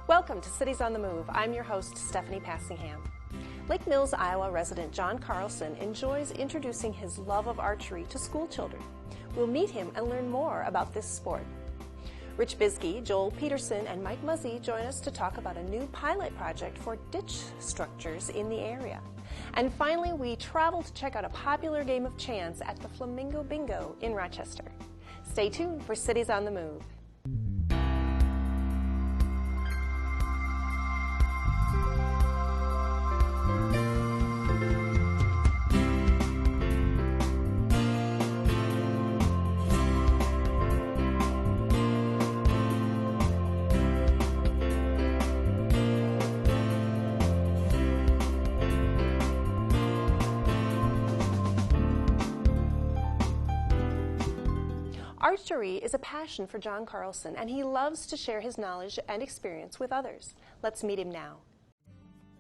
Welcome to Cities on the Move. I'm your host, Stephanie Passingham. Lake Mills, Iowa resident John Carlson enjoys introducing his love of archery to school children. We'll meet him and learn more about this sport. Rich Bisky, Joel Peterson, and Mike Muzzy join us to talk about a new pilot project for ditch structures in the area. And finally, we travel to check out a popular game of chance at the Flamingo Bingo in Rochester. Stay tuned for Cities on the Move. Archery is a passion for John Carlson, and he loves to share his knowledge and experience with others. Let's meet him now.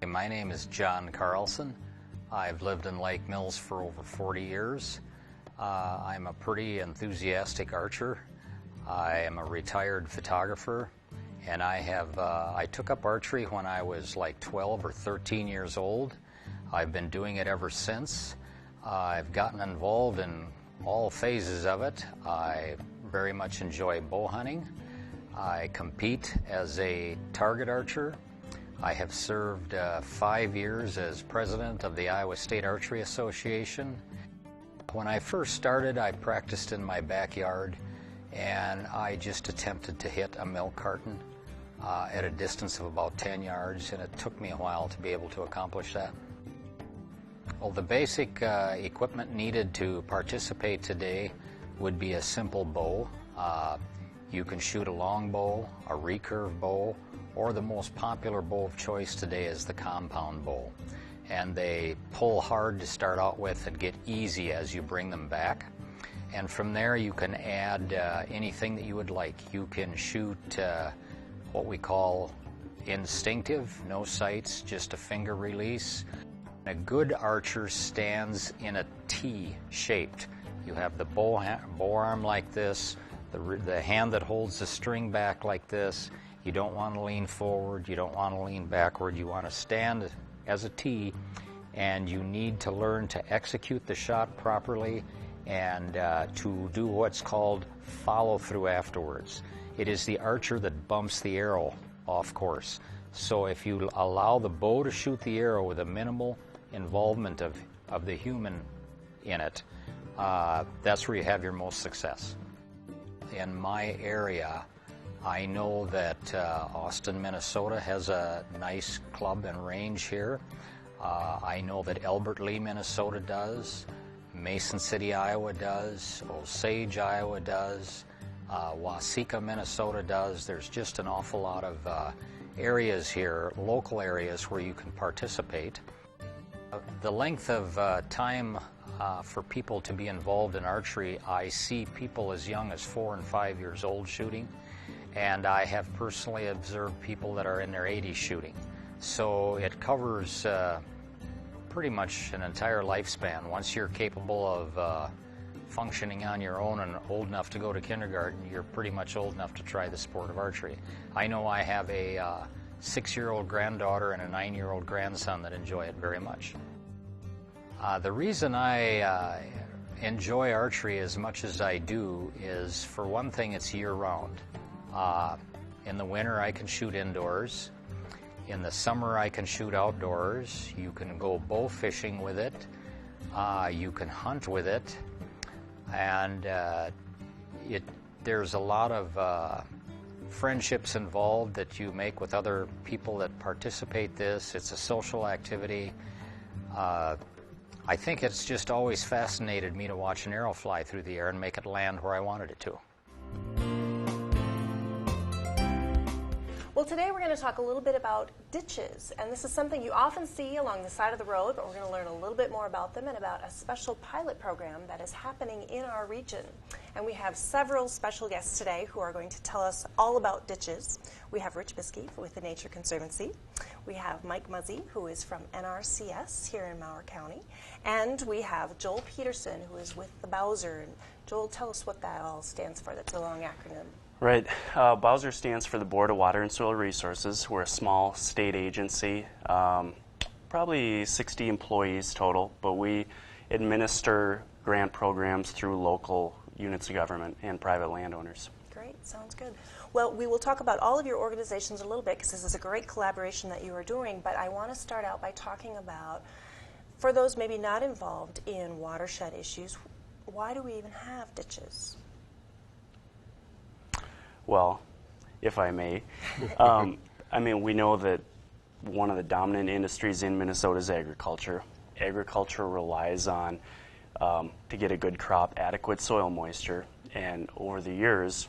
My name is John Carlson. I've lived in Lake Mills for over 40 years. I'm a pretty enthusiastic archer. I am a retired photographer, and I took up archery when I was like 12 or 13 years old. I've been doing it ever since. I've gotten involved in all phases of it. I very much enjoy bow hunting. I compete as a target archer. I have served 5 years as president of the Iowa State Archery Association. When I first started, I practiced in my backyard, and I just attempted to hit a milk carton at a distance of about 10 yards, and it took me a while to be able to accomplish that. Well, the basic equipment needed to participate today would be a simple bow. You can shoot a long bow, a recurve bow, or the most popular bow of choice today is the compound bow. And they pull hard to start out with and get easy as you bring them back. And from there you can add anything that you would like. You can shoot what we call instinctive, no sights, just a finger release. A good archer stands in a T shaped. You have the bow arm like this, the hand that holds the string back like this. You don't want to lean forward, you don't want to lean backward, you want to stand as a T, and you need to learn to execute the shot properly and to do what's called follow through afterwards. It is the archer that bumps the arrow off course. So if you allow the bow to shoot the arrow with a minimal involvement of the human in it, that's where you have your most success. In my area, I know that Austin, Minnesota has a nice club and range here. I know that Albert Lee, Minnesota does. Mason City, Iowa does. Osage, Iowa does. Waseca, Minnesota does. There's just an awful lot of areas here, local areas, where you can participate. The length of time for people to be involved in archery, I see people as young as 4 and 5 years old shooting, and I have personally observed people that are in their 80s shooting. So it covers pretty much an entire lifespan. Once you're capable of functioning on your own and old enough to go to kindergarten, you're pretty much old enough to try the sport of archery. I know I have a 6-year-old granddaughter and a 9-year-old grandson that enjoy it very much. The reason I enjoy archery as much as I do is, for one thing, it's year-round. In the winter I can shoot indoors. In the summer I can shoot outdoors. You can go bow fishing with it. You can hunt with it. And there's a lot of friendships involved that you make with other people that participate this. It's a social activity. I think it's just always fascinated me to watch an arrow fly through the air and make it land where I wanted it to. Well, today we're going to talk a little bit about ditches, and this is something you often see along the side of the road, but we're going to learn a little bit more about them and about a special pilot program that is happening in our region. And we have several special guests today who are going to tell us all about ditches. We have Rich Bisky with the Nature Conservancy. We have Mike Muzzy, who is from NRCS here in Mower County. And we have Joel Peterson, who is with the Bowser. And Joel, tell us what that all stands for. That's a long acronym. Right. Bowser stands for the Board of Water and Soil Resources. We're a small state agency, probably 60 employees total, but we administer grant programs through local units of government and private landowners. Great, sounds good. Well, we will talk about all of your organizations a little bit because this is a great collaboration that you are doing, but I want to start out by talking about, for those maybe not involved in watershed issues, why do we even have ditches? Well, if I may, I mean, we know that one of the dominant industries in Minnesota is agriculture. Agriculture relies on, to get a good crop, adequate soil moisture, and over the years,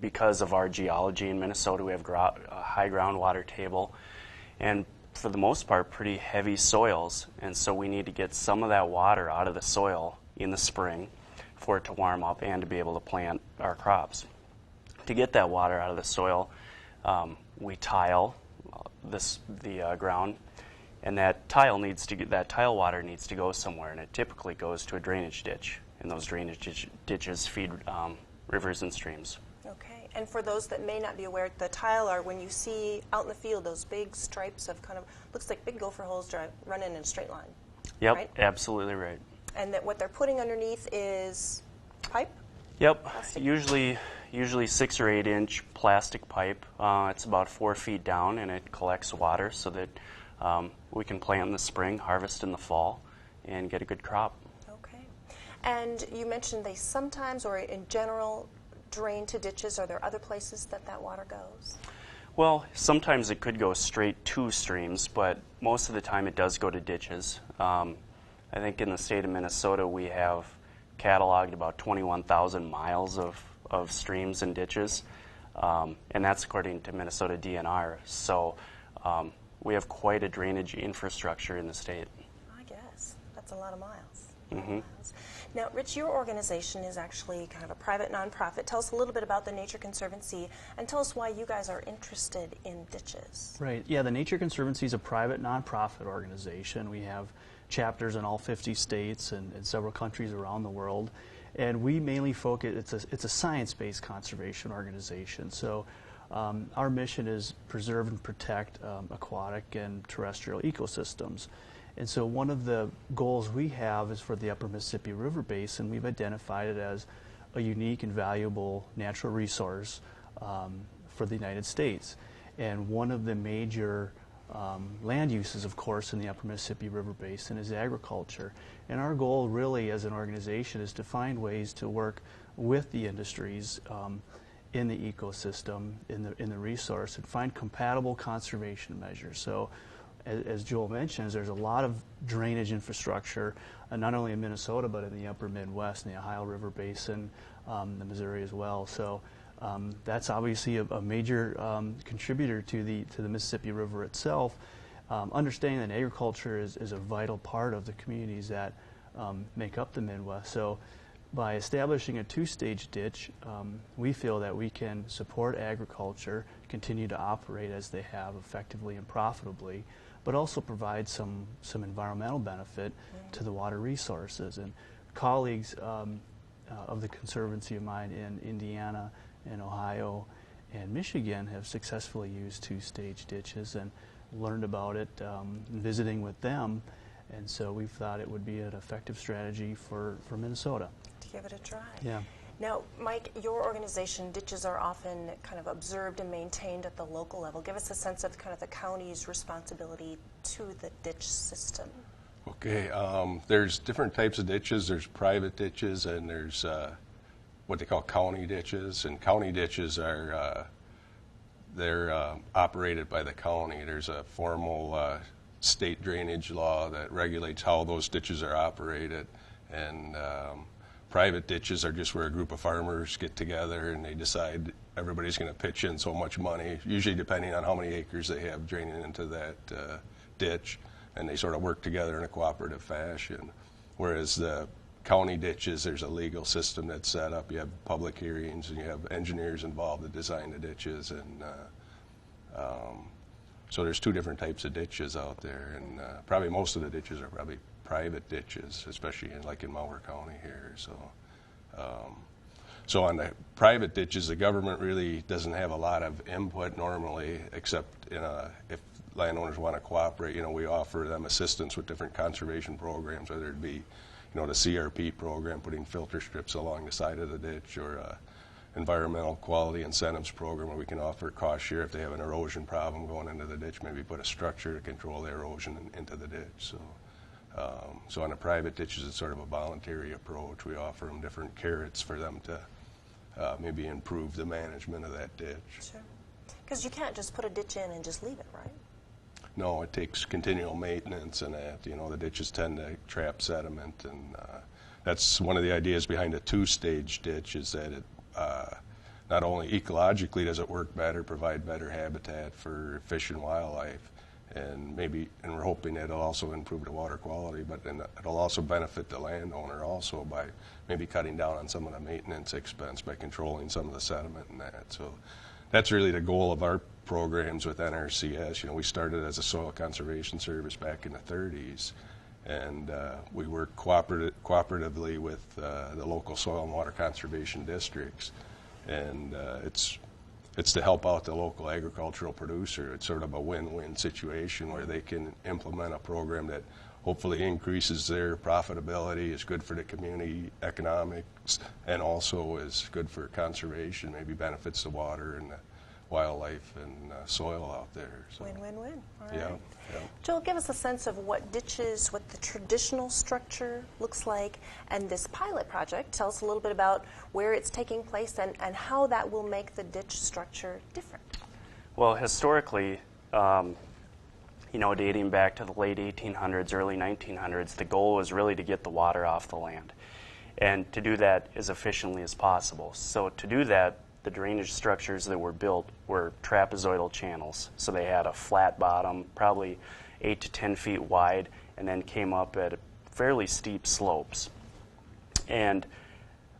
because of our geology in Minnesota, we have a high groundwater table, and for the most part, pretty heavy soils, and so we need to get some of that water out of the soil in the spring for it to warm up and to be able to plant our crops. To get that water out of the soil, we tile the ground, and that tile water needs to go somewhere, and it typically goes to a drainage ditch, and those drainage ditches feed rivers and streams. Okay, and for those that may not be aware, the tile are when you see out in the field those big stripes of kind of, looks like big gopher holes running in a straight line. Yep, right? Absolutely right. And that what they're putting underneath is pipe? Yep, Plastic? usually 6 or 8 inch plastic pipe. It's about 4 feet down, and it collects water so that we can plant in the spring, harvest in the fall, and get a good crop. Okay. And you mentioned they sometimes, or in general, drain to ditches. Are there other places that water goes? Well, sometimes it could go straight to streams, but most of the time it does go to ditches. I think in the state of Minnesota we have cataloged about 21,000 miles of streams and ditches, and that's according to Minnesota DNR. So we have quite a drainage infrastructure in the state. I guess. That's a lot of miles. Mm-hmm. Now, Rich, your organization is actually kind of a private nonprofit. Tell us a little bit about the Nature Conservancy and tell us why you guys are interested in ditches. Right. Yeah, the Nature Conservancy is a private nonprofit organization. We have chapters in all 50 states and several countries around the world. And we mainly focus, it's a science-based conservation organization. So our mission is preserve and protect aquatic and terrestrial ecosystems. And so one of the goals we have is for the Upper Mississippi River Basin. We've identified it as a unique and valuable natural resource for the United States. And one of the major land uses, of course, in the Upper Mississippi River Basin is agriculture. And our goal really as an organization is to find ways to work with the industries in the ecosystem, in the resource, and find compatible conservation measures. So as Joel mentions, there's a lot of drainage infrastructure, not only in Minnesota, but in the upper Midwest, in the Ohio River Basin, the Missouri as well. So that's obviously a major contributor to the Mississippi River itself. Understanding that agriculture is a vital part of the communities that make up the Midwest. So by establishing a 2-stage ditch, we feel that we can support agriculture, continue to operate as they have effectively and profitably, but also provide some environmental benefit to the water resources. And colleagues of the Conservancy of mine in Indiana and Ohio and Michigan have successfully used 2-stage ditches and learned about it visiting with them. And so we thought it would be an effective strategy for Minnesota. To give it a try. Yeah. Now, Mike, your organization, ditches are often kind of observed and maintained at the local level. Give us a sense of kind of the county's responsibility to the ditch system. Okay, there's different types of ditches. There's private ditches and there's what they call county ditches. And county ditches are, they're operated by the county. There's a formal state drainage law that regulates how those ditches are operated. And private ditches are just where a group of farmers get together and they decide everybody's going to pitch in so much money, usually depending on how many acres they have draining into that ditch, and they sort of work together in a cooperative fashion. Whereas the county ditches, there's a legal system that's set up. You have public hearings and you have engineers involved that design the ditches, and so there's 2 different types of ditches out there, and probably most of the ditches are probably private ditches, especially in Mower County here. So on the private ditches, the government really doesn't have a lot of input normally, except if landowners want to cooperate. We offer them assistance with different conservation programs, whether it be, the CRP program, putting filter strips along the side of the ditch, or environmental quality incentives program where we can offer cost share if they have an erosion problem going into the ditch, maybe put a structure to control the erosion into the ditch. So on the private ditches, it's sort of a voluntary approach. We offer them different carrots for them to maybe improve the management of that ditch. Sure. Because you can't just put a ditch in and just leave it, right? No, it takes continual maintenance, and that, the ditches tend to trap sediment, and that's one of the ideas behind a two-stage ditch, is that it not only ecologically does it work better, provide better habitat for fish and wildlife, and we're hoping it'll also improve the water quality, but then it'll also benefit the landowner also by maybe cutting down on some of the maintenance expense by controlling some of the sediment and that. So that's really the goal of our programs with NRCS. We started as a soil conservation service back in the 30s, and we work cooperatively with the local soil and water conservation districts, and it's to help out the local agricultural producer. It's sort of a win-win situation where they can implement a program that hopefully increases their profitability, is good for the community economics, and also is good for conservation, maybe benefits the water and the wildlife and soil out there. So. Win-win-win. All right. Yeah. Joel, give us a sense of what ditches, what the traditional structure looks like, and this pilot project. Tell us a little bit about where it's taking place and how that will make the ditch structure different. Well, historically, dating back to the late 1800s, early 1900s, the goal was really to get the water off the land and to do that as efficiently as possible. So to do that, the drainage structures that were built were trapezoidal channels. So they had a flat bottom, probably 8 to 10 feet wide, and then came up at fairly steep slopes. And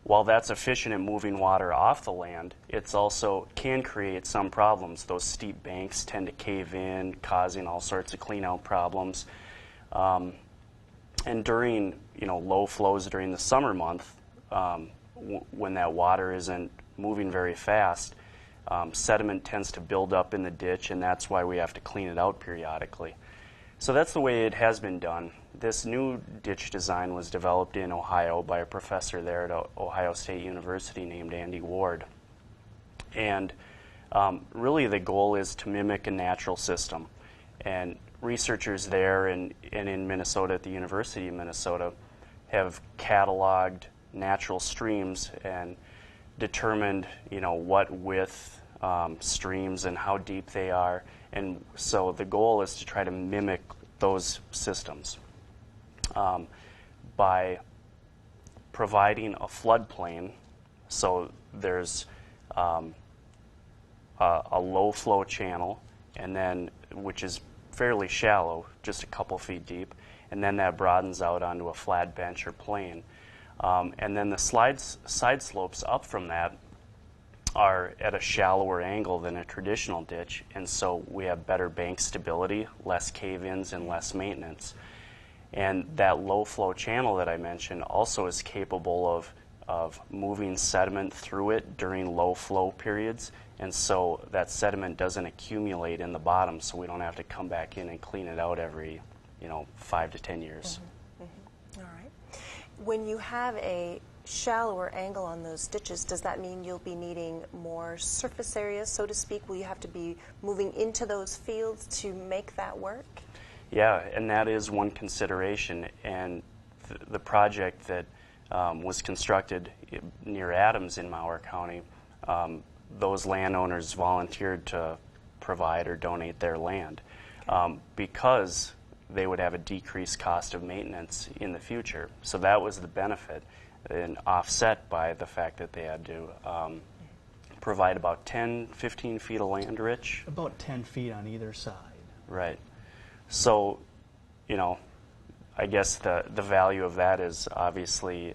while that's efficient in moving water off the land, it's also can create some problems. Those steep banks tend to cave in, causing all sorts of clean-out problems. And during low flows during the summer month, when that water isn't moving very fast, sediment tends to build up in the ditch, and that's why we have to clean it out periodically. So that's the way it has been done. This new ditch design was developed in Ohio by a professor there at Ohio State University named Andy Ward. And really the goal is to mimic a natural system. And researchers there and in Minnesota at the University of Minnesota have cataloged natural streams and determined, what width streams and how deep they are. And so the goal is to try to mimic those systems by providing a floodplain. So there's a low flow channel, and then which is fairly shallow, just a couple feet deep, and then that broadens out onto a flat bench or plain. And then the side slopes up from that are at a shallower angle than a traditional ditch, and so we have better bank stability, less cave-ins, and less maintenance. And that low flow channel that I mentioned also is capable of moving sediment through it during low flow periods, and so that sediment doesn't accumulate in the bottom, so we don't have to come back in and clean it out every 5 to 10 years. Mm-hmm. Mm-hmm. All right. When you have a shallower angle on those ditches, does that mean you'll be needing more surface area, so to speak? Will you have to be moving into those fields to make that work? Yeah, and that is one consideration. And the project that was constructed near Adams in Mower County, those landowners volunteered to provide or donate their land because they would have a decreased cost of maintenance in the future. So that was the benefit, and offset by the fact that they had to provide about 10, 15 feet of land, Rich? About 10 feet on either side. Right. So, I guess the value of that is obviously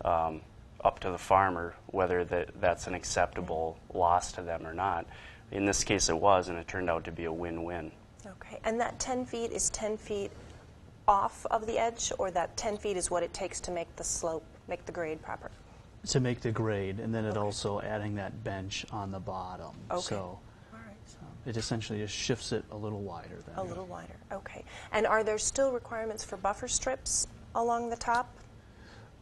up to the farmer, whether that's an acceptable loss to them or not. In this case it was, and it turned out to be a win-win. Okay, and that 10 feet is 10 feet off of the edge, or that 10 feet is what it takes to make the slope, make the grade proper? To make the grade, and then it also adding that bench on the bottom. Okay. So All right. it essentially just shifts it a little wider then. A little wider. Okay. And are there still requirements for buffer strips along the top?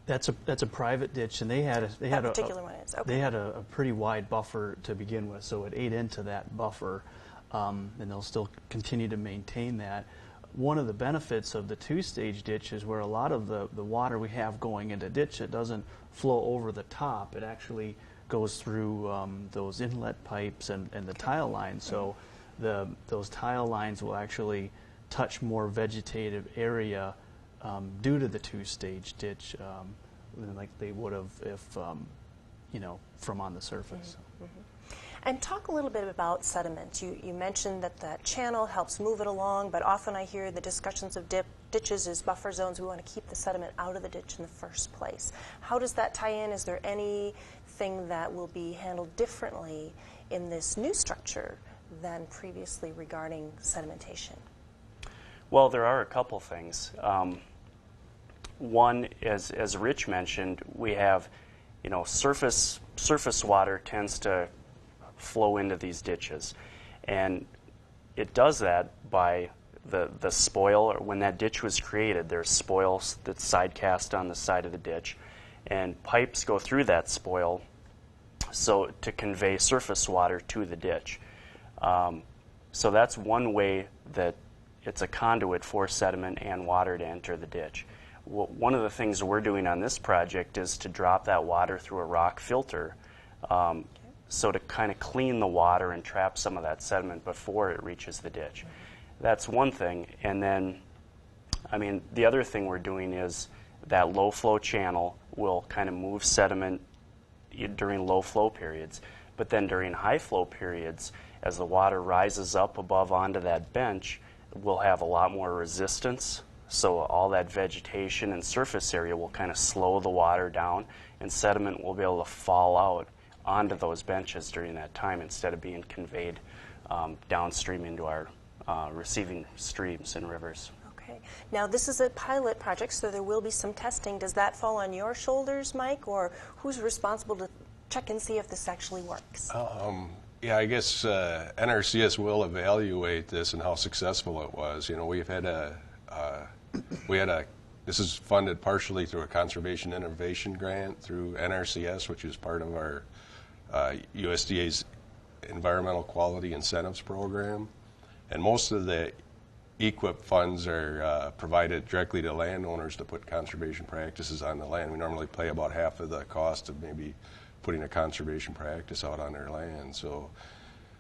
That's a private ditch, and they had a particular one is. Okay. They had a pretty wide buffer to begin with, so it ate into that buffer, and they'll still continue to maintain that. One of the benefits of the two-stage ditch is where a lot of the water we have going into ditch, it doesn't flow over the top. It actually goes through those inlet pipes and the tile lines. So those tile lines will actually touch more vegetative area due to the two-stage ditch than like they would have if, from on the surface. And talk a little bit about sediment. You mentioned that the channel helps move it along, but often I hear the discussions of ditches as buffer zones. We want to keep the sediment out of the ditch in the first place. How does that tie in? Is there anything that will be handled differently in this new structure than previously regarding sedimentation? Well, there are a couple things. One, as Rich mentioned, we have, surface water tends to flow into these ditches, and it does that by the spoil. Or when that ditch was created, there's spoils that's side cast on the side of the ditch, and pipes go through that spoil so to convey surface water to the ditch. So that's one way that it's a conduit for sediment and water to enter the ditch. One of the things we're doing on this project is to drop that water through a rock filter, so to kind of clean the water and trap some of that sediment before it reaches the ditch. That's one thing. And then, the other thing we're doing is that low flow channel will kind of move sediment during low flow periods. But then during high flow periods, as the water rises up above onto that bench, we'll have a lot more resistance. So all that vegetation and surface area will kind of slow the water down, and sediment will be able to fall out onto those benches during that time instead of being conveyed downstream into our receiving streams and rivers. Okay. Now this is a pilot project, so there will be some testing. Does that fall on your shoulders, Mike, or who's responsible to check and see if this actually works? Yeah, I guess NRCS will evaluate this and how successful it was. This is funded partially through a conservation innovation grant through NRCS, which is part of our USDA's Environmental Quality Incentives Program. And most of the EQIP funds are provided directly to landowners to put conservation practices on the land. We normally pay about half of the cost of maybe putting a conservation practice out on their land. So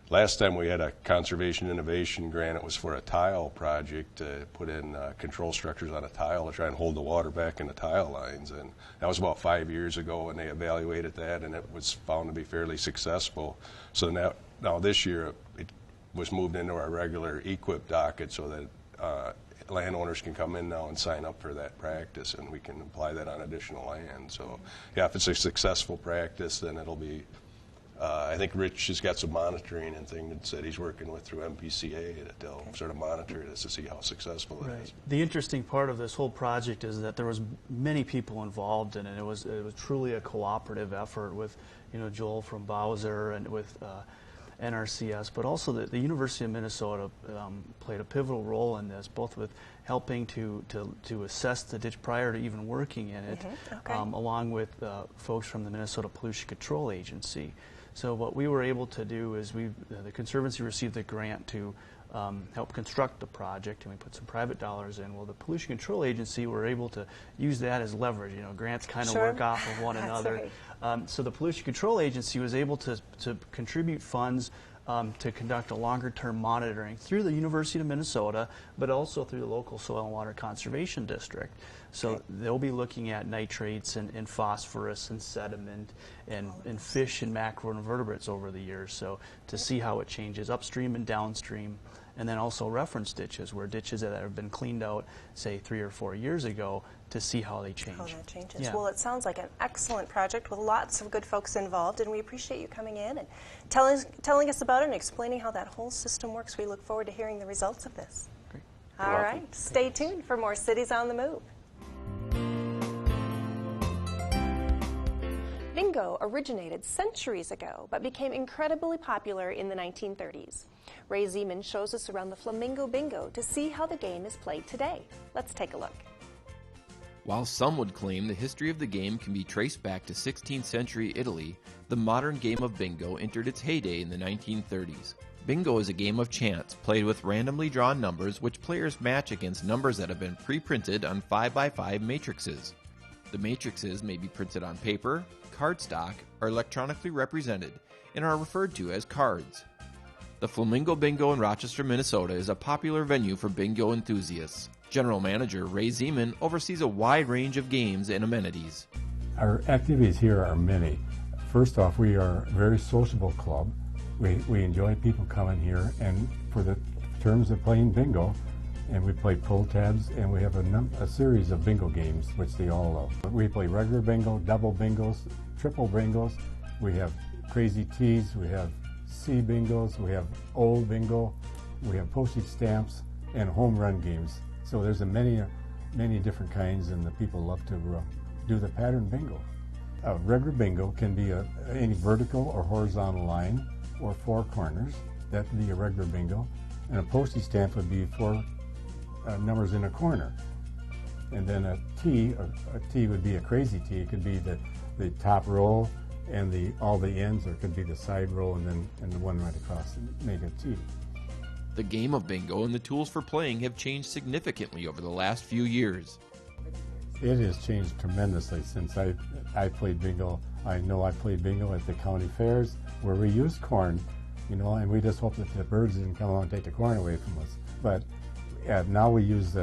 last time we had a conservation innovation grant, it was for a tile project to put in control structures on a tile to try and hold the water back in the tile lines. And that was about 5 years ago, and they evaluated that, and it was found to be fairly successful. So now this year it was moved into our regular EQIP docket so that landowners can come in now and sign up for that practice, and we can apply that on additional land. So yeah, if it's a successful practice, then it'll be I think Rich has got some monitoring and things that he's working with through MPCA that they'll sort of monitor this to see how successful it is. The interesting part of this whole project is that there was many people involved in it. It was truly a cooperative effort with Joel from Bowser and with NRCS, but also the University of Minnesota played a pivotal role in this, both with helping to assess the ditch prior to even working in it, along with folks from the Minnesota Pollution Control Agency. So what we were able to do is the Conservancy received the grant to help construct the project, and we put some private dollars in. Well, the Pollution Control Agency were able to use that as leverage. Grants kind of work off of one another. Right. So the Pollution Control Agency was able to contribute funds to conduct a longer-term monitoring through the University of Minnesota, but also through the local Soil and Water Conservation District. So they'll be looking at nitrates and phosphorus and sediment and fish and macroinvertebrates over the years, so to see how it changes upstream and downstream, and then also reference ditches, where ditches that have been cleaned out, say 3 or 4 years ago, to see how they change. How that changes. Yeah. Well, it sounds like an excellent project with lots of good folks involved, and we appreciate you coming in and telling us about it and explaining how that whole system works. We look forward to hearing the results of this. Great. All right. Stay tuned for more Cities on the Move. Bingo originated centuries ago, but became incredibly popular in the 1930s. Ray Zeman shows us around the Flamingo Bingo to see how the game is played today. Let's take a look. While some would claim the history of the game can be traced back to 16th century Italy, the modern game of bingo entered its heyday in the 1930s. Bingo is a game of chance, played with randomly drawn numbers which players match against numbers that have been pre-printed on 5x5 matrices. The matrices may be printed on paper, cardstock, or electronically represented, and are referred to as cards. The Flamingo Bingo in Rochester, Minnesota is a popular venue for bingo enthusiasts. General Manager Ray Zeman oversees a wide range of games and amenities. Our activities here are many. First off, we are a very sociable club. We enjoy people coming here, and for the terms of playing bingo, and we play pull tabs, and we have a series of bingo games which they all love. We play regular bingo, double bingos, triple bingos. We have crazy teas, we have C bingos, we have old bingo, we have postage stamps, and home run games. So there's many different kinds, and the people love to do the pattern bingo. A regular bingo can be any vertical or horizontal line or four corners. That would be a regular bingo. And a postage stamp would be four numbers in a corner. And then a T would be a crazy T. It could be the top row and all the ends, or it could be the side row and the one right across and make a T. The game of bingo and the tools for playing have changed significantly over the last few years. It has changed tremendously since I played bingo. I know I played bingo at the county fairs where we used corn, and we just hope that the birds didn't come along and take the corn away from us. But now we use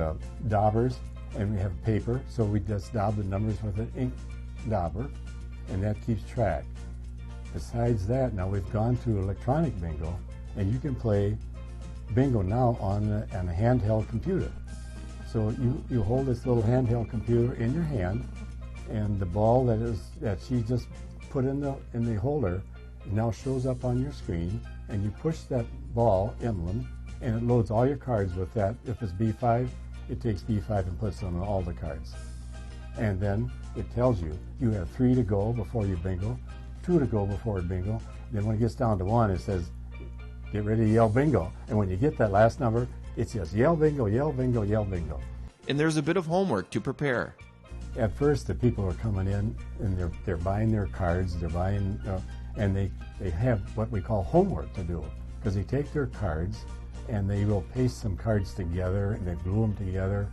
daubers, and we have paper, so we just daub the numbers with an ink dauber, and that keeps track. Besides that, now we've gone to electronic bingo, and you can play bingo now on a handheld computer. So you hold this little handheld computer in your hand, and the ball that she just put in the holder now shows up on your screen, and you push that ball emblem, and it loads all your cards with that. If it's B5, it takes B5 and puts it on all the cards. And then it tells you have 3 to go before you bingo, 2 to go before bingo. Then when it gets down to 1, it says, get ready to yell bingo. And when you get that last number, it says yell bingo, yell bingo, yell bingo. And there's a bit of homework to prepare. At first, the people are coming in and they're buying their cards, and they have what we call homework to do, because they take their cards and they will paste some cards together and they glue them together,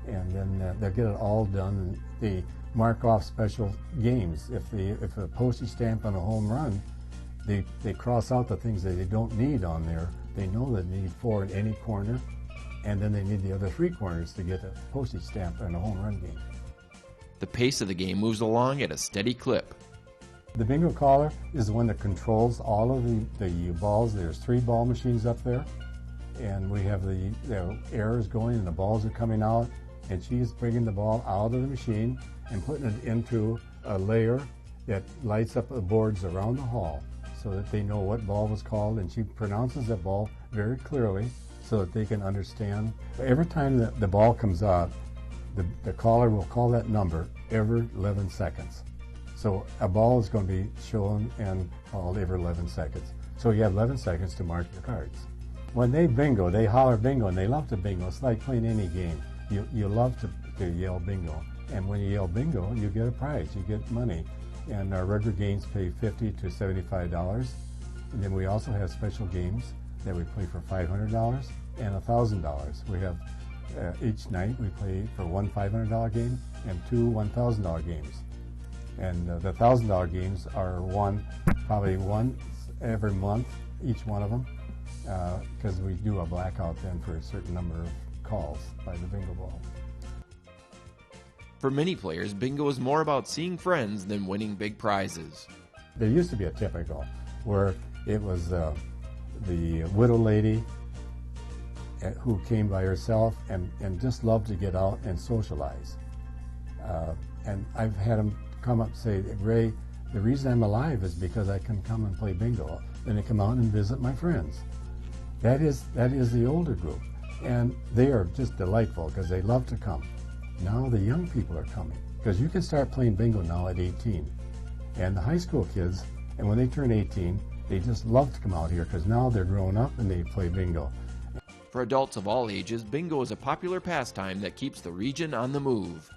and then they'll get it all done. And they mark off special games. If a postage stamp on a home run, they cross out the things that they don't need on there. They know that they need 4 in any corner, and then they need the other 3 corners to get a postage stamp on a home run game. The pace of the game moves along at a steady clip. The bingo caller is the one that controls all of the balls. There's 3 ball machines up there, and we have the arrows going and the balls are coming out, and she's bringing the ball out of the machine and putting it into a layer that lights up the boards around the hall so that they know what ball was called, and she pronounces that ball very clearly so that they can understand. Every time that the ball comes out, the caller will call that number every 11 seconds. So a ball is going to be shown and called every 11 seconds. So you have 11 seconds to mark your cards. When they bingo, they holler bingo, and they love to bingo. It's like playing any game. You love to yell bingo. And when you yell bingo, you get a prize. You get money. And our regular games pay $50 to $75. And then we also have special games that we play for $500 and $1,000. We have each night we play for one $500 game and 2 $1,000 games. And the $1,000 games are probably one every month, each one of them, because we do a blackout then for a certain number of calls by the bingo ball. For many players, bingo is more about seeing friends than winning big prizes. There used to be a typical where it was the widow lady who came by herself and just loved to get out and socialize. And I've had them come up and say, Ray, the reason I'm alive is because I can come and play bingo. Then they come out and visit my friends. That is the older group. And they are just delightful because they love to come. Now the young people are coming, because you can start playing bingo now at 18. And the high school kids, and when they turn 18, they just love to come out here because now they're grown up and they play bingo. For adults of all ages, bingo is a popular pastime that keeps the region on the move.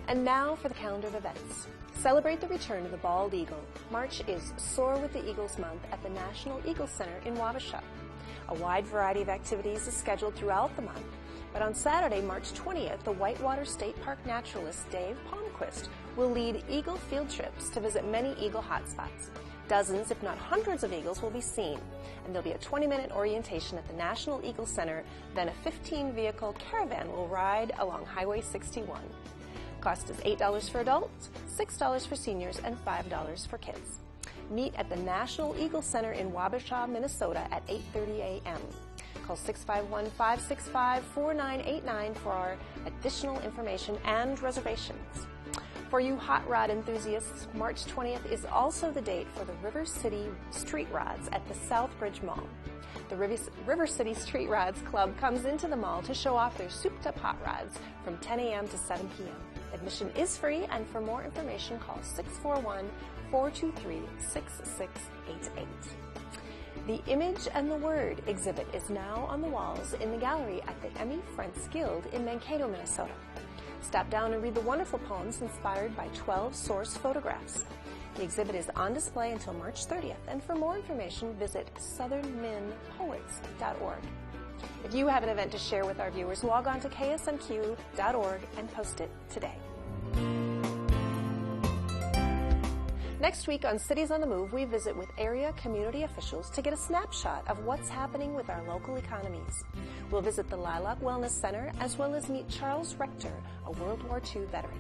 And now for the calendar of events. Celebrate the return of the bald eagle. March is Soar with the Eagles Month at the National Eagle Center in Wabasha. A wide variety of activities is scheduled throughout the month, but on Saturday, March 20th, the Whitewater State Park naturalist Dave Palmquist will lead eagle field trips to visit many eagle hotspots. Dozens, if not hundreds of eagles will be seen, and there'll be a 20-minute orientation at the National Eagle Center, then a 15-vehicle caravan will ride along Highway 61. Cost is $8 for adults, $6 for seniors, and $5 for kids. Meet at the National Eagle Center in Wabasha, Minnesota at 8:30 a.m. Call 651-565-4989 for our additional information and reservations. For you hot rod enthusiasts, March 20th is also the date for the River City Street Rods at the Southbridge Mall. The River City Street Rods Club comes into the mall to show off their souped-up hot rods from 10 a.m. to 7 p.m. Admission is free, and for more information, call 641-423-6688. The Image and the Word exhibit is now on the walls in the gallery at the Emmy Friends Guild in Mankato, Minnesota. Stop down and read the wonderful poems inspired by 12 source photographs. The exhibit is on display until March 30th, and for more information, visit southernminpoets.org. If you have an event to share with our viewers, log on to ksmq.org and post it today. Next week on Cities on the Move, we visit with area community officials to get a snapshot of what's happening with our local economies. We'll visit the Lilac Wellness Center as well as meet Charles Rector, a World War II veteran.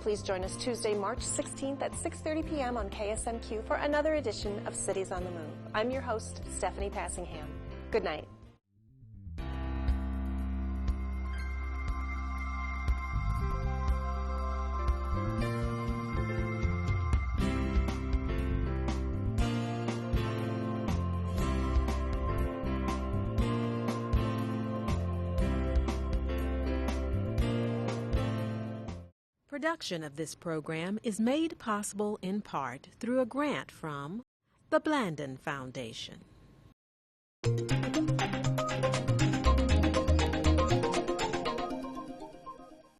Please join us Tuesday, March 16th at 6:30 p.m. on KSMQ for another edition of Cities on the Move. I'm your host, Stephanie Passingham. Good night. Production of this program is made possible in part through a grant from the Blandon Foundation.